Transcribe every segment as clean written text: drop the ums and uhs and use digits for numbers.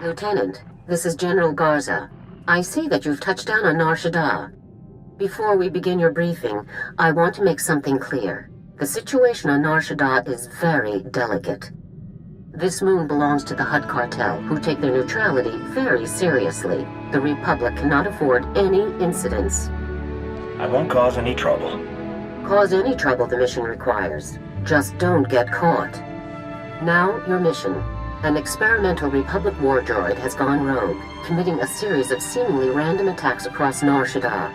Lieutenant, this is General Garza. I see that you've touched down on Shaddaa. Before we begin your briefing, I want to make something clear. The situation on Shaddaa is very delicate. This moon belongs to the Hutt cartel, who take their neutrality very seriously. The Republic cannot afford any incidents. I won't cause any trouble. Cause any trouble the mission requires. Just don't get caught. Now, your mission. An experimental Republic war droid has gone rogue, committing a series of seemingly random attacks across Shaddaa.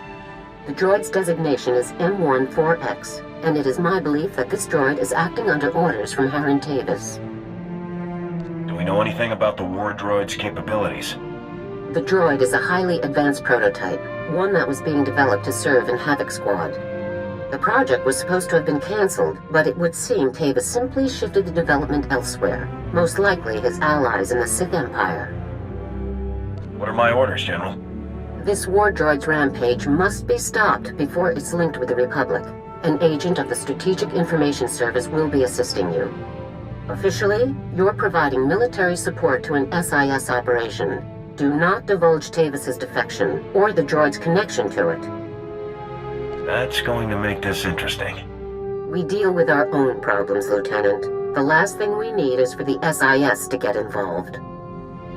The droid's designation is M14X, and it is my belief that this droid is acting under orders from Harren Tavis. Do we know anything about the war droid's capabilities? The droid is a highly advanced prototype, one that was being developed to serve in Havoc Squad. The project was supposed to have been cancelled, but it would seem Tavis simply shifted the development elsewhere, most likely his allies in the Sith Empire. What are my orders, General? This war droid's rampage must be stopped before it's linked with the Republic. An agent of the Strategic Information Service will be assisting you. Officially, you're providing military support to an SIS operation. Do not divulge Tavis's defection, or the droid's connection to it. That's going to make this interesting. We deal with our own problems, Lieutenant. The last thing we need is for the SIS to get involved.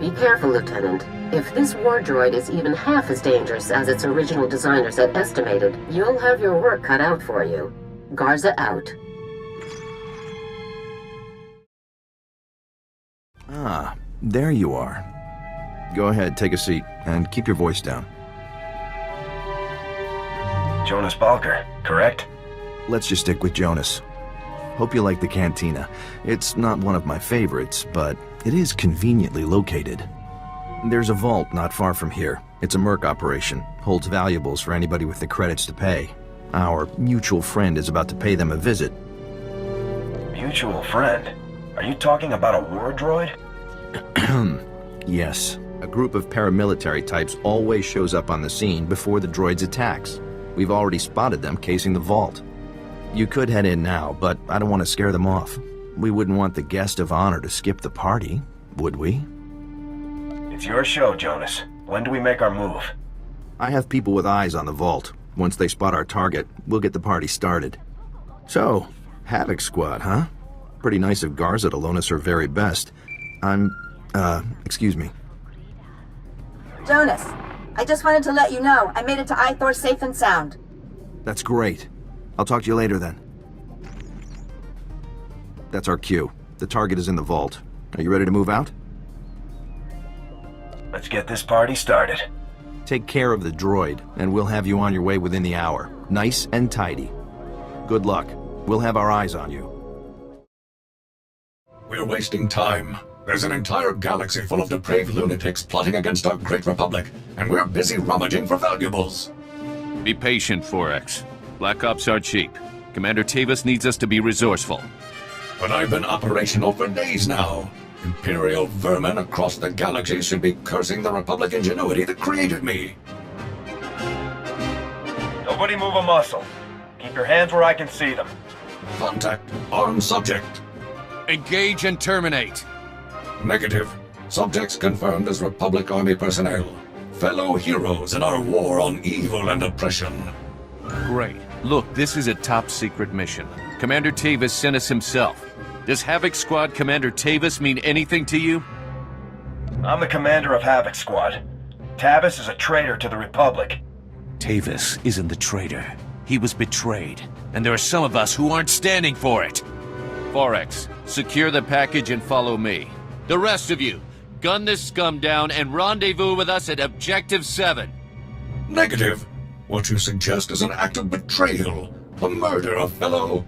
Be careful, Lieutenant. If this war droid is even half as dangerous as its original designers had estimated, you'll have your work cut out for you. Garza out. Ah, there you are. Go ahead, take a seat, and keep your voice down. Jonas Balker, correct? Let's just stick with Jonas. Hope you like the cantina. It's not one of my favorites, but it is conveniently located. There's a vault not far from here. It's a merc operation, holds valuables for anybody with the credits to pay. Our mutual friend is about to pay them a visit. Mutual friend? Are you talking about a war droid? Yes. A group of paramilitary types always shows up on the scene before the droid's attacks. We've already spotted them casing the vault. You could head in now, but I don't want to scare them off. We wouldn't want the guest of honor to skip the party, would we? It's your show, Jonas. When do we make our move? I have people with eyes on the vault. Once they spot our target, we'll get the party started. So, Havoc Squad, huh? Pretty nice of Garza to loan us her very best. Excuse me. Jonas, I just wanted to let you know I made it to SWTOR safe and sound. That's great. I'll talk to you later then. That's our cue. The target is in the vault. Are you ready to move out? Let's get this party started. Take care of the droid, and we'll have you on your way within the hour. Nice and tidy. Good luck. We'll have our eyes on you. We're wasting time. There's an entire galaxy full of depraved lunatics plotting against our great republic, and we're busy rummaging for valuables. Be patient, 4X. Black Ops are cheap. Commander Tavis needs us to be resourceful. But I've been operational for days now. Imperial vermin across the galaxy should be cursing the Republic ingenuity that created me. Nobody move a muscle. Keep your hands where I can see them. Contact armed subject. Engage and terminate. Negative. Subjects confirmed as Republic Army personnel. Fellow heroes in our war on evil and oppression. Great. Look, this is a top-secret mission. Commander Tavis sent us himself. Does Havoc Squad Commander Tavis mean anything to you? I'm the commander of Havoc Squad. Tavis is a traitor to the Republic. Tavis isn't the traitor. He was betrayed. And there are some of us who aren't standing for it. 4X, secure the package and follow me. The rest of you, gun this scum down and rendezvous with us at Objective 7. Negative. What you suggest is an act of betrayal. A murder of fellow...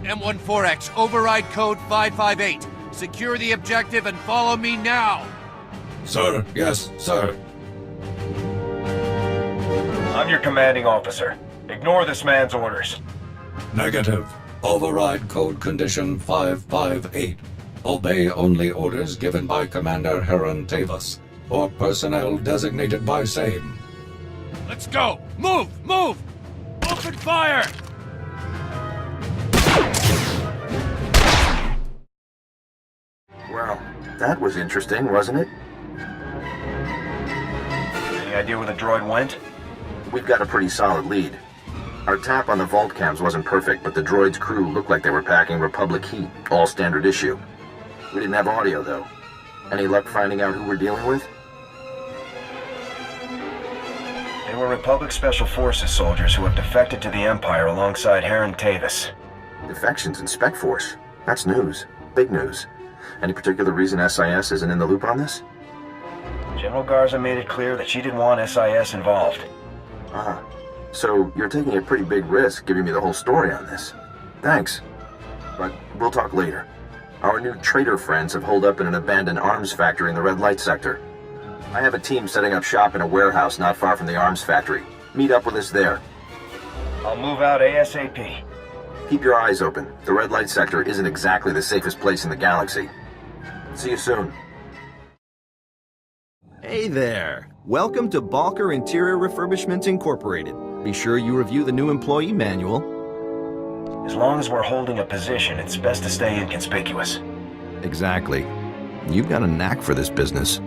M14X, override code 558. Secure the objective and follow me now. Sir, yes, sir. I'm your commanding officer. Ignore this man's orders. Negative. Override code condition 558. Obey only orders given by Commander Harren Tavis, or personnel designated by same. Let's go! Move! Move! Open fire! Well, that was interesting, wasn't it? idea where the droid went? We've got a pretty solid lead. Our tap on the vault cams wasn't perfect, but the droid's crew looked like they were packing Republic heat, all standard issue. We didn't have audio, though. Any luck finding out who we're dealing with? They were Republic Special Forces soldiers who have defected to the Empire alongside Heron Tavis. Defections in Spec Force. That's news. Big news. Any particular reason SIS isn't in the loop on this? General Garza made it clear that she didn't want SIS involved. Ah. So you're taking a pretty big risk giving me the whole story on this. Thanks. But we'll talk later. Our new traitor friends have holed up in an abandoned arms factory in the red light sector. I have a team setting up shop in a warehouse not far from the arms factory. Meet up with us there. I'll move out ASAP. Keep your eyes open. The red light sector isn't exactly the safest place in the galaxy. See you soon. Hey there. Welcome to Balker Interior Refurbishments Incorporated. Be sure you review the new employee manual. As long as we're holding a position, it's best to stay inconspicuous. Exactly. You've got a knack for this business.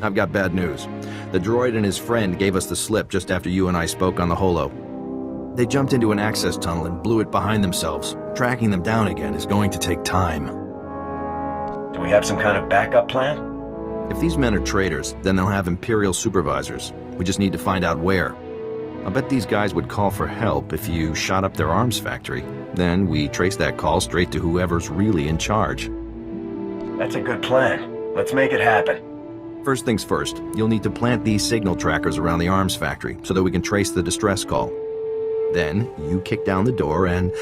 I've got bad news. The droid and his friend gave us the slip just after you and I spoke on the holo. They jumped into an access tunnel and blew it behind themselves. Tracking them down again is going to take time. Do we have some kind of backup plan? If these men are traitors, then they'll have Imperial supervisors. We just need to find out where. I'll bet these guys would call for help if you shot up their arms factory. Then we trace that call straight to whoever's really in charge. That's a good plan. Let's make it happen. First things first, you'll need to plant these signal trackers around the arms factory so that we can trace the distress call. Then you kick down the door and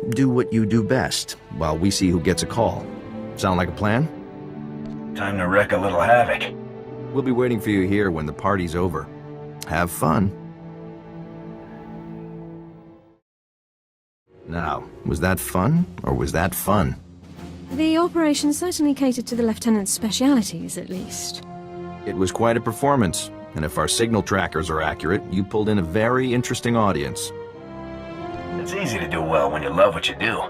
do what you do best while we see who gets a call. Sound like a plan? Time to wreak a little havoc. We'll be waiting for you here when the party's over. Have fun. Now, was that fun, or was that fun? The operation certainly catered to the Lieutenant's specialities, at least. It was quite a performance, and if our signal trackers are accurate, you pulled in a very interesting audience. It's easy to do well when you love what you do.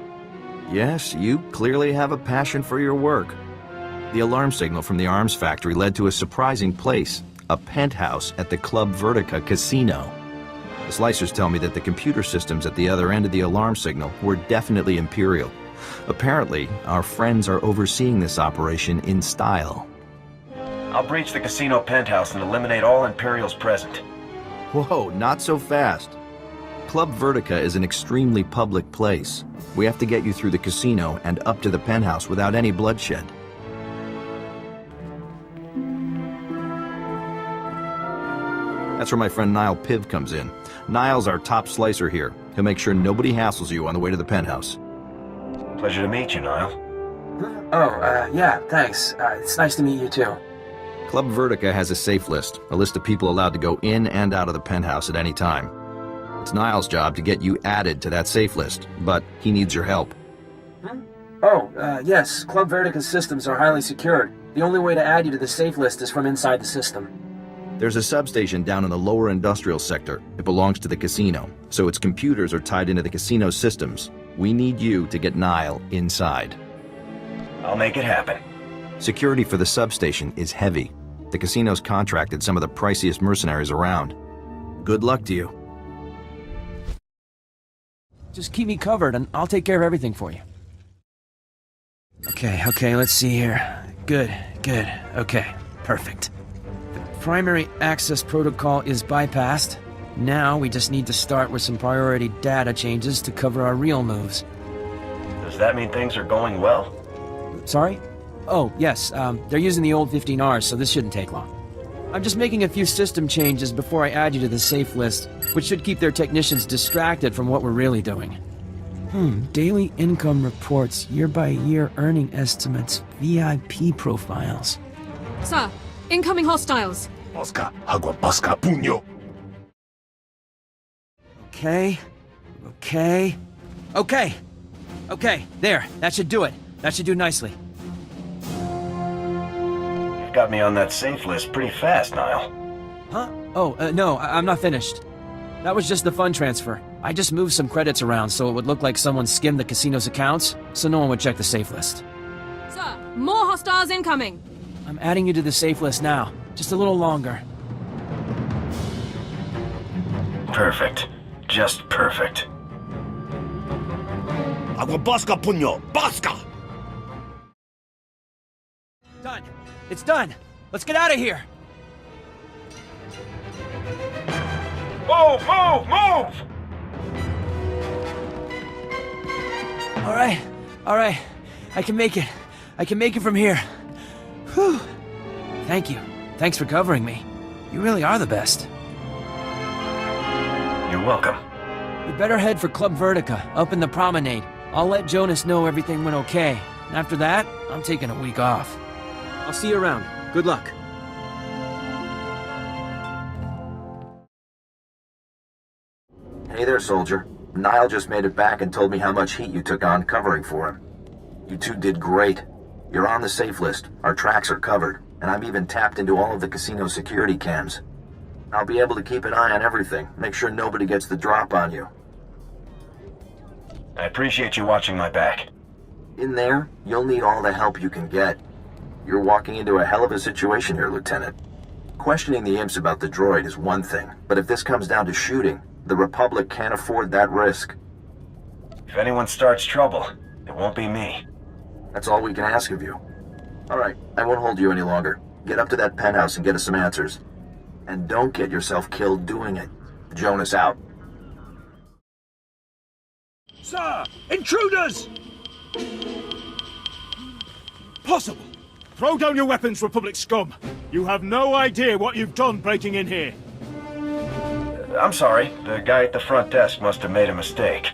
Yes, you clearly have a passion for your work. The alarm signal from the arms factory led to a surprising place, a penthouse at the Club Vertica casino. The slicers tell me that the computer systems at the other end of the alarm signal were definitely Imperial. Apparently, our friends are overseeing this operation in style. I'll breach the casino penthouse and eliminate all Imperials present. Whoa, not so fast. Club Vertica is an extremely public place. We have to get you through the casino and up to the penthouse without any bloodshed. That's where my friend Niall Piv comes in. Niall's our top slicer here. He'll make sure nobody hassles you on the way to the penthouse. Pleasure to meet you, Niall. Yeah, thanks. It's nice to meet you too. Club Vertica has a safe list, a list of people allowed to go in and out of the penthouse at any time. It's Niall's job to get you added to that safe list, but he needs your help. Yes, Club Vertica's systems are highly secured. The only way to add you to the safe list is from inside the system. There's a substation down in the lower industrial sector. It belongs to the casino, so its computers are tied into the casino systems. We need you to get Niall inside. I'll make it happen. Security for the substation is heavy. The casino's contracted some of the priciest mercenaries around. Good luck to you. Just keep me covered and I'll take care of everything for you. Okay, let's see here. Good. Okay, perfect. The primary access protocol is bypassed. Now we just need to start with some priority data changes to cover our real moves. Does that mean things are going well? Sorry? Oh, yes, they're using the old 15Rs, so this shouldn't take long. I'm just making a few system changes before I add you to the safe list, which should keep their technicians distracted from what we're really doing. Daily income reports, year-by-year earning estimates, VIP profiles. Sir, incoming hostiles. Oscar, agua pasca puño. Okay, there, that should do it. That should do nicely. You've got me on that safe list pretty fast, Niall. Huh? No, I'm not finished. That was just the fund transfer. I just moved some credits around so it would look like someone skimmed the casino's accounts, so no one would check the safe list. Sir, more hostiles incoming. I'm adding you to the safe list now. Just a little longer. Perfect. Just perfect. Aguabaska puño! Baska! Done. It's done. Let's get out of here. Move! Move! Move! All right. I can make it. I can make it from here. Whew. Thank you. Thanks for covering me. You really are the best. You're welcome. You better head for Club Vertica, up in the promenade. I'll let Jonas know everything went okay. And after that, I'm taking a week off. I'll see you around. Good luck. Hey there, soldier. Niall just made it back and told me how much heat you took on covering for him. You two did great. You're on the safe list, our tracks are covered, and I've even tapped into all of the casino security cams. I'll be able to keep an eye on everything, make sure nobody gets the drop on you. I appreciate you watching my back. In there, you'll need all the help you can get. You're walking into a hell of a situation here, Lieutenant. Questioning the imps about the droid is one thing, but if this comes down to shooting, the Republic can't afford that risk. If anyone starts trouble, it won't be me. That's all we can ask of you. Alright, I won't hold you any longer. Get up to that penthouse and get us some answers. And don't get yourself killed doing it. Jonas out. Sir! Intruders! Possible. Throw down your weapons, Republic scum. You have no idea what you've done breaking in here. I'm sorry. The guy at the front desk must have made a mistake.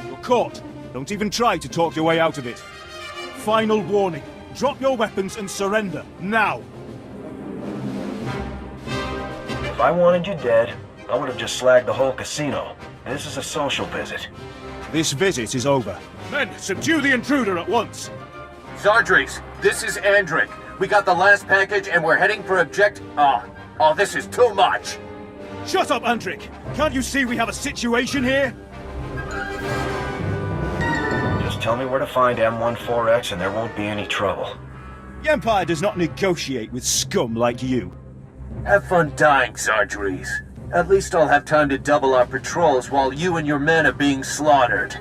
You're caught. Don't even try to talk your way out of it. Final warning. Drop your weapons and surrender, now. If I wanted you dead, I would have just slagged the whole casino. This is a social visit. This visit is over. Men, subdue the intruder at once. Zardries, this is Andric. We got the last package and we're heading for Oh, this is too much. Shut up, Andric. Can't you see we have a situation here? Just tell me where to find M14X and there won't be any trouble. The Empire does not negotiate with scum like you. Have fun dying, Zardries. At least I'll have time to double our patrols while you and your men are being slaughtered.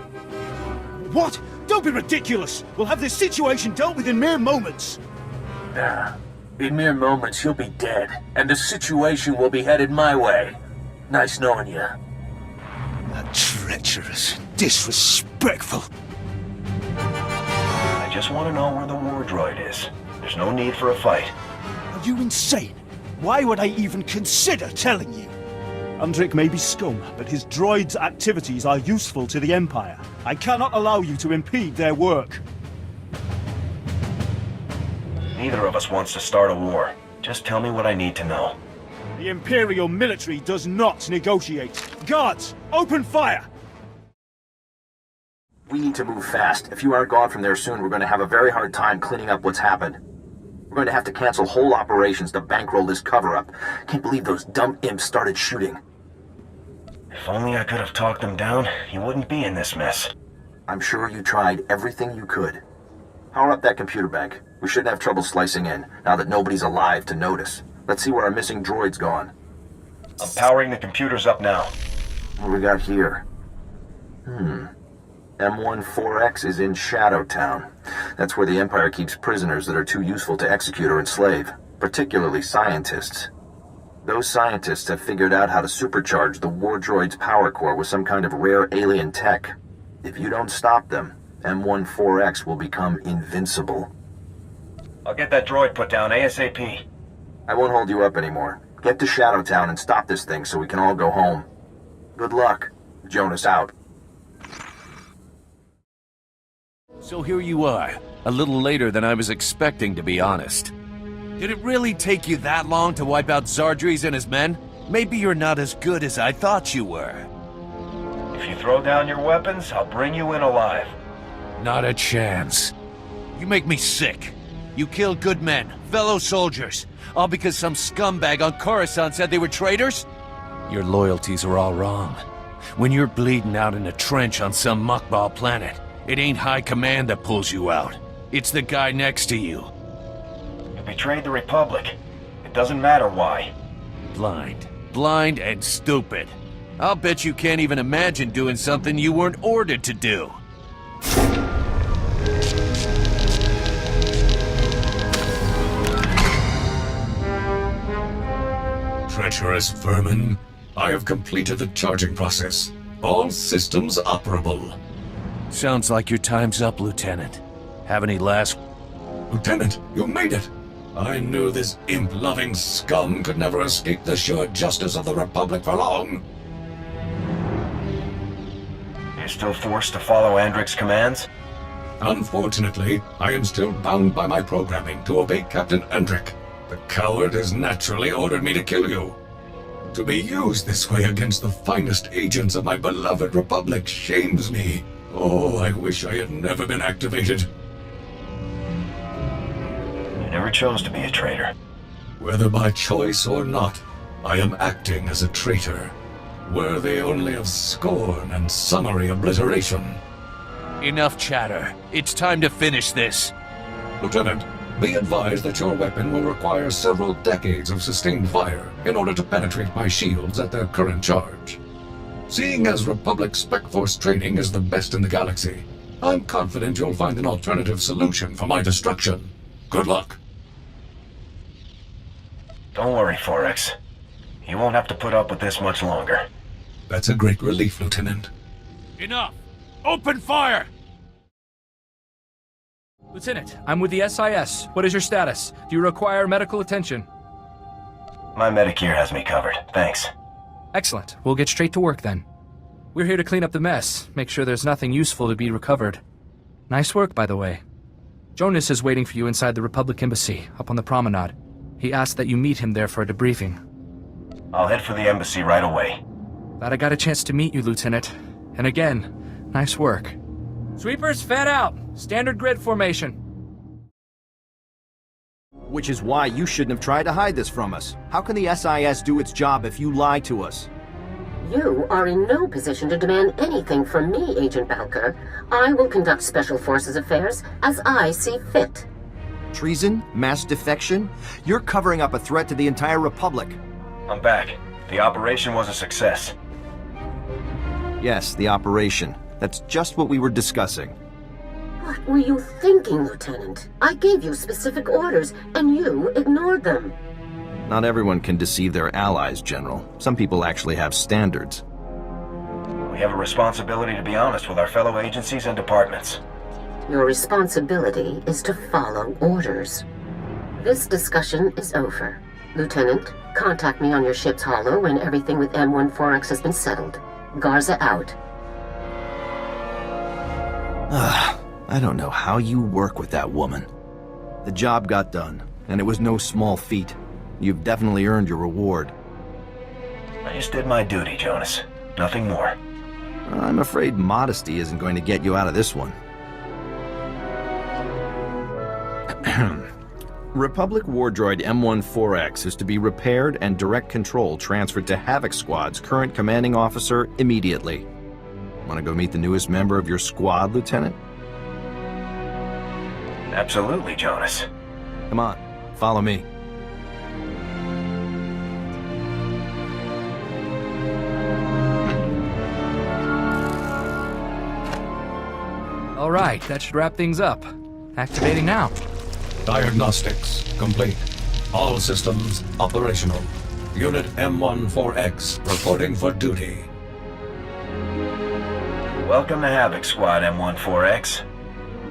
What? Don't be ridiculous! We'll have this situation dealt with in mere moments! In mere moments you'll be dead, and the situation will be headed my way. Nice knowing you. Treacherous, disrespectful. I just want to know where the war droid is. There's no need for a fight. Are you insane? Why would I even consider telling you? Andric may be scum, but his droid's activities are useful to the Empire. I cannot allow you to impede their work. Neither of us wants to start a war. Just tell me what I need to know. The Imperial military does not negotiate. Guards, open fire! We need to move fast. If you aren't gone from there soon, we're going to have a very hard time cleaning up what's happened. We're going to have to cancel whole operations to bankroll this cover-up. Can't believe those dumb imps started shooting. If only I could have talked them down, you wouldn't be in this mess. I'm sure you tried everything you could. Power up that computer bank. We shouldn't have trouble slicing in, now that nobody's alive to notice. Let's see where our missing droid's gone. I'm powering the computers up now. What do we got here? M14X is in Shaddaa Town. That's where the Empire keeps prisoners that are too useful to execute or enslave, particularly scientists. Those scientists have figured out how to supercharge the war droid's power core with some kind of rare alien tech. If you don't stop them, M14X will become invincible. I'll get that droid put down ASAP. I won't hold you up anymore. Get to Shaddaa Town and stop this thing so we can all go home. Good luck. Jonas out. So here you are, a little later than I was expecting, to be honest. Did it really take you that long to wipe out Zardries and his men? Maybe you're not as good as I thought you were. If you throw down your weapons, I'll bring you in alive. Not a chance. You make me sick. You killed good men, fellow soldiers, all because some scumbag on Coruscant said they were traitors? Your loyalties are all wrong. When you're bleeding out in a trench on some muckball planet, it ain't high command that pulls you out. It's the guy next to you. You betrayed the Republic. It doesn't matter why. Blind and stupid. I'll bet you can't even imagine doing something you weren't ordered to do. Treacherous vermin. I have completed the charging process. All systems operable. Sounds like your time's up, Lieutenant. Have any last... Lieutenant, you made it! I knew this imp-loving scum could never escape the sure justice of the Republic for long. You're still forced to follow Andrik's commands? Unfortunately, I am still bound by my programming to obey Captain Andrik. The coward has naturally ordered me to kill you. To be used this way against the finest agents of my beloved Republic shames me. Oh, I wish I had never been activated. You never chose to be a traitor. Whether by choice or not, I am acting as a traitor, worthy only of scorn and summary obliteration. Enough chatter. It's time to finish this. Lieutenant, be advised that your weapon will require several decades of sustained fire in order to penetrate my shields at their current charge. Seeing as Republic Spec Force training is the best in the galaxy, I'm confident you'll find an alternative solution for my destruction. Good luck. Don't worry, Forex. You won't have to put up with this much longer. That's a great relief, Lieutenant. Enough! Open fire! Lieutenant, I'm with the SIS. What is your status? Do you require medical attention? My Medicare has me covered, thanks. Excellent. We'll get straight to work then. We're here to clean up the mess, make sure there's nothing useful to be recovered. Nice work, by the way. Jonas is waiting for you inside the Republic Embassy, up on the promenade. He asked that you meet him there for a debriefing. I'll head for the embassy right away. Glad I got a chance to meet you, Lieutenant. And again, nice work. Sweepers, fan out! Standard grid formation. Which is why you shouldn't have tried to hide this from us. How can the SIS do its job if you lie to us? You are in no position to demand anything from me, Agent Balker. I will conduct Special Forces affairs as I see fit. Treason? Mass defection? You're covering up a threat to the entire Republic. I'm back. The operation was a success. Yes, the operation. That's just what we were discussing. What were you thinking, Lieutenant? I gave you specific orders, and you ignored them. Not everyone can deceive their allies, General. Some people actually have standards. We have a responsibility to be honest with our fellow agencies and departments. Your responsibility is to follow orders. This discussion is over. Lieutenant, contact me on your ship's holo when everything with M14X has been settled. Garza out. I don't know how you work with that woman. The job got done, and it was no small feat. You've definitely earned your reward. I just did my duty, Jonas. Nothing more. I'm afraid modesty isn't going to get you out of this one. Republic war droid M14X is to be repaired and direct control transferred to Havoc Squad's current commanding officer immediately. Want to go meet the newest member of your squad, Lieutenant? Absolutely, Jonas. Come on, follow me. All right, that should wrap things up. Activating now. Diagnostics complete. All systems operational. Unit M14X reporting for duty. Welcome to Havoc Squad, M14X.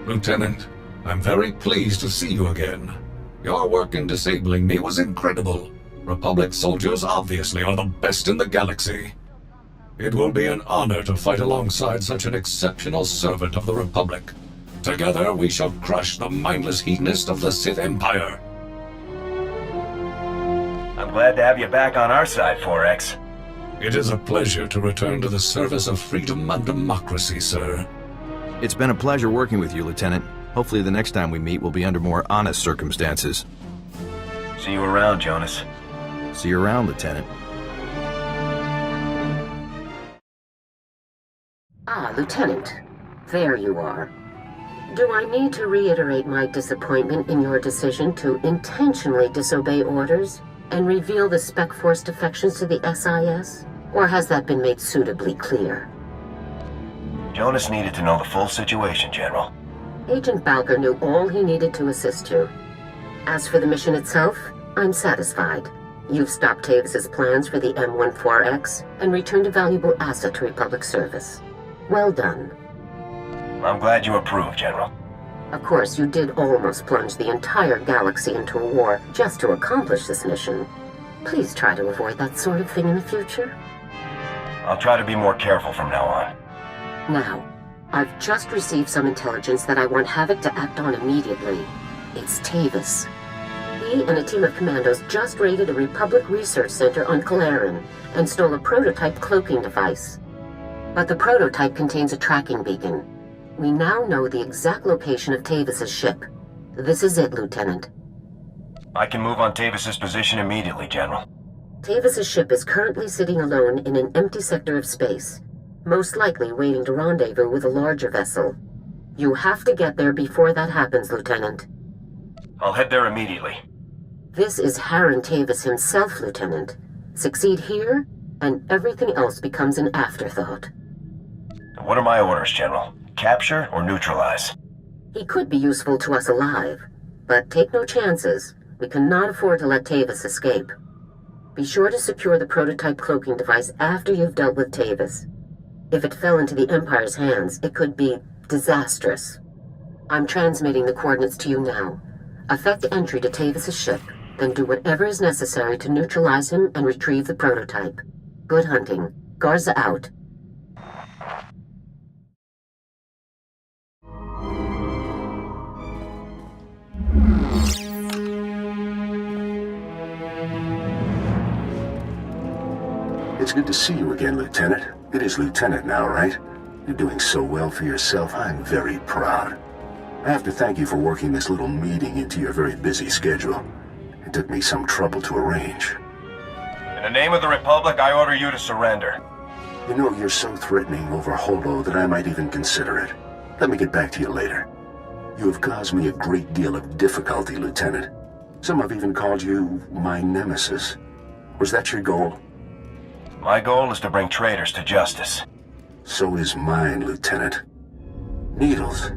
Lieutenant, I'm very pleased to see you again. Your work in disabling me was incredible. Republic soldiers obviously are the best in the galaxy. It will be an honor to fight alongside such an exceptional servant of the Republic. Together we shall crush the mindless hedonist of the Sith Empire. I'm glad to have you back on our side, 4X. It is a pleasure to return to the service of freedom and democracy, sir. It's been a pleasure working with you, Lieutenant. Hopefully the next time we meet will be under more honest circumstances. See you around, Jonas. See you around, Lieutenant. Ah, Lieutenant. There you are. Do I need to reiterate my disappointment in your decision to intentionally disobey orders and reveal the Spec Force defections to the SIS? Or has that been made suitably clear? Jonas needed to know the full situation, General. Agent Balker knew all he needed to assist you. As for the mission itself, I'm satisfied. You've stopped Tavis's plans for the M14X and returned a valuable asset to Republic service. Well done. I'm glad you approve, General. Of course, you did almost plunge the entire galaxy into a war just to accomplish this mission. Please try to avoid that sort of thing in the future. I'll try to be more careful from now on. Now, I've just received some intelligence that I want Havoc to act on immediately. It's Tavis. He and a team of commandos just raided a Republic research center on Kalaran and stole a prototype cloaking device. But the prototype contains a tracking beacon. We now know the exact location of Tavis's ship. This is it, Lieutenant. I can move on Tavis's position immediately, General. Tavis's ship is currently sitting alone in an empty sector of space, most likely waiting to rendezvous with a larger vessel. You have to get there before that happens, Lieutenant. I'll head there immediately. This is Harren Tavis himself, Lieutenant. Succeed here, and everything else becomes an afterthought. What are my orders, General? Capture or neutralize? He could be useful to us alive, but take no chances. We cannot afford to let Tavis escape. Be sure to secure the prototype cloaking device after you've dealt with Tavis. If it fell into the Empire's hands, it could be disastrous. I'm transmitting the coordinates to you now. Effect entry to Tavis's ship, then do whatever is necessary to neutralize him and retrieve the prototype. Good hunting. Garza out. It's good to see you again, Lieutenant. It is Lieutenant now, right? You're doing so well for yourself, I'm very proud. I have to thank you for working this little meeting into your very busy schedule. It took me some trouble to arrange. In the name of the Republic, I order you to surrender. You know, you're so threatening over Holo that I might even consider it. Let me get back to you later. You have caused me a great deal of difficulty, Lieutenant. Some have even called you my nemesis. Was that your goal? My goal is to bring traitors to justice. So is mine, Lieutenant. Needles.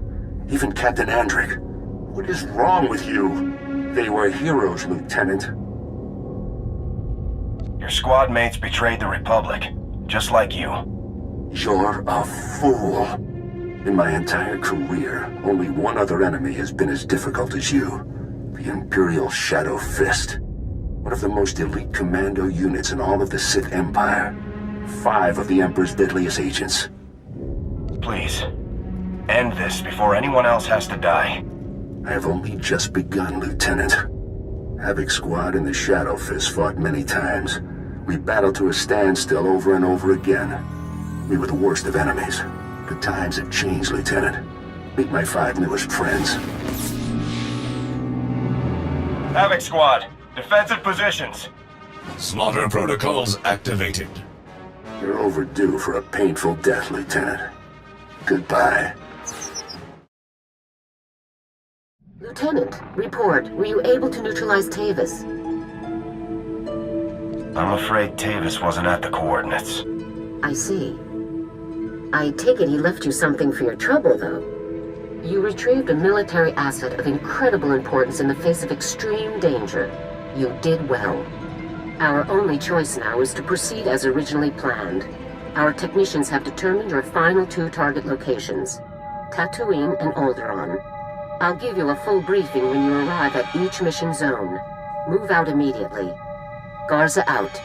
Even Captain Andric. What is wrong with you? They were heroes, Lieutenant. Your squad mates betrayed the Republic, just like you. You're a fool. In my entire career, only one other enemy has been as difficult as you. The Imperial Shadow Fist. One of the most elite commando units in all of the Sith Empire. 5 of the Emperor's deadliest agents. Please, end this before anyone else has to die. I have only just begun, Lieutenant. Havoc Squad and the Shadow Fist fought many times. We battled to a standstill over and over again. We were the worst of enemies. But times have changed, Lieutenant. Meet my 5 newest friends. Havoc Squad, defensive positions. Slaughter protocols activated. You're overdue for a painful death, Lieutenant. Goodbye. Lieutenant, report. Were you able to neutralize Tavis? I'm afraid Tavis wasn't at the coordinates. I see. I take it he left you something for your trouble, though. You retrieved a military asset of incredible importance in the face of extreme danger. You did well. Our only choice now is to proceed as originally planned. Our technicians have determined your final 2 target locations, Tatooine and Alderaan. I'll give you a full briefing when you arrive at each mission zone. Move out immediately. Garza out.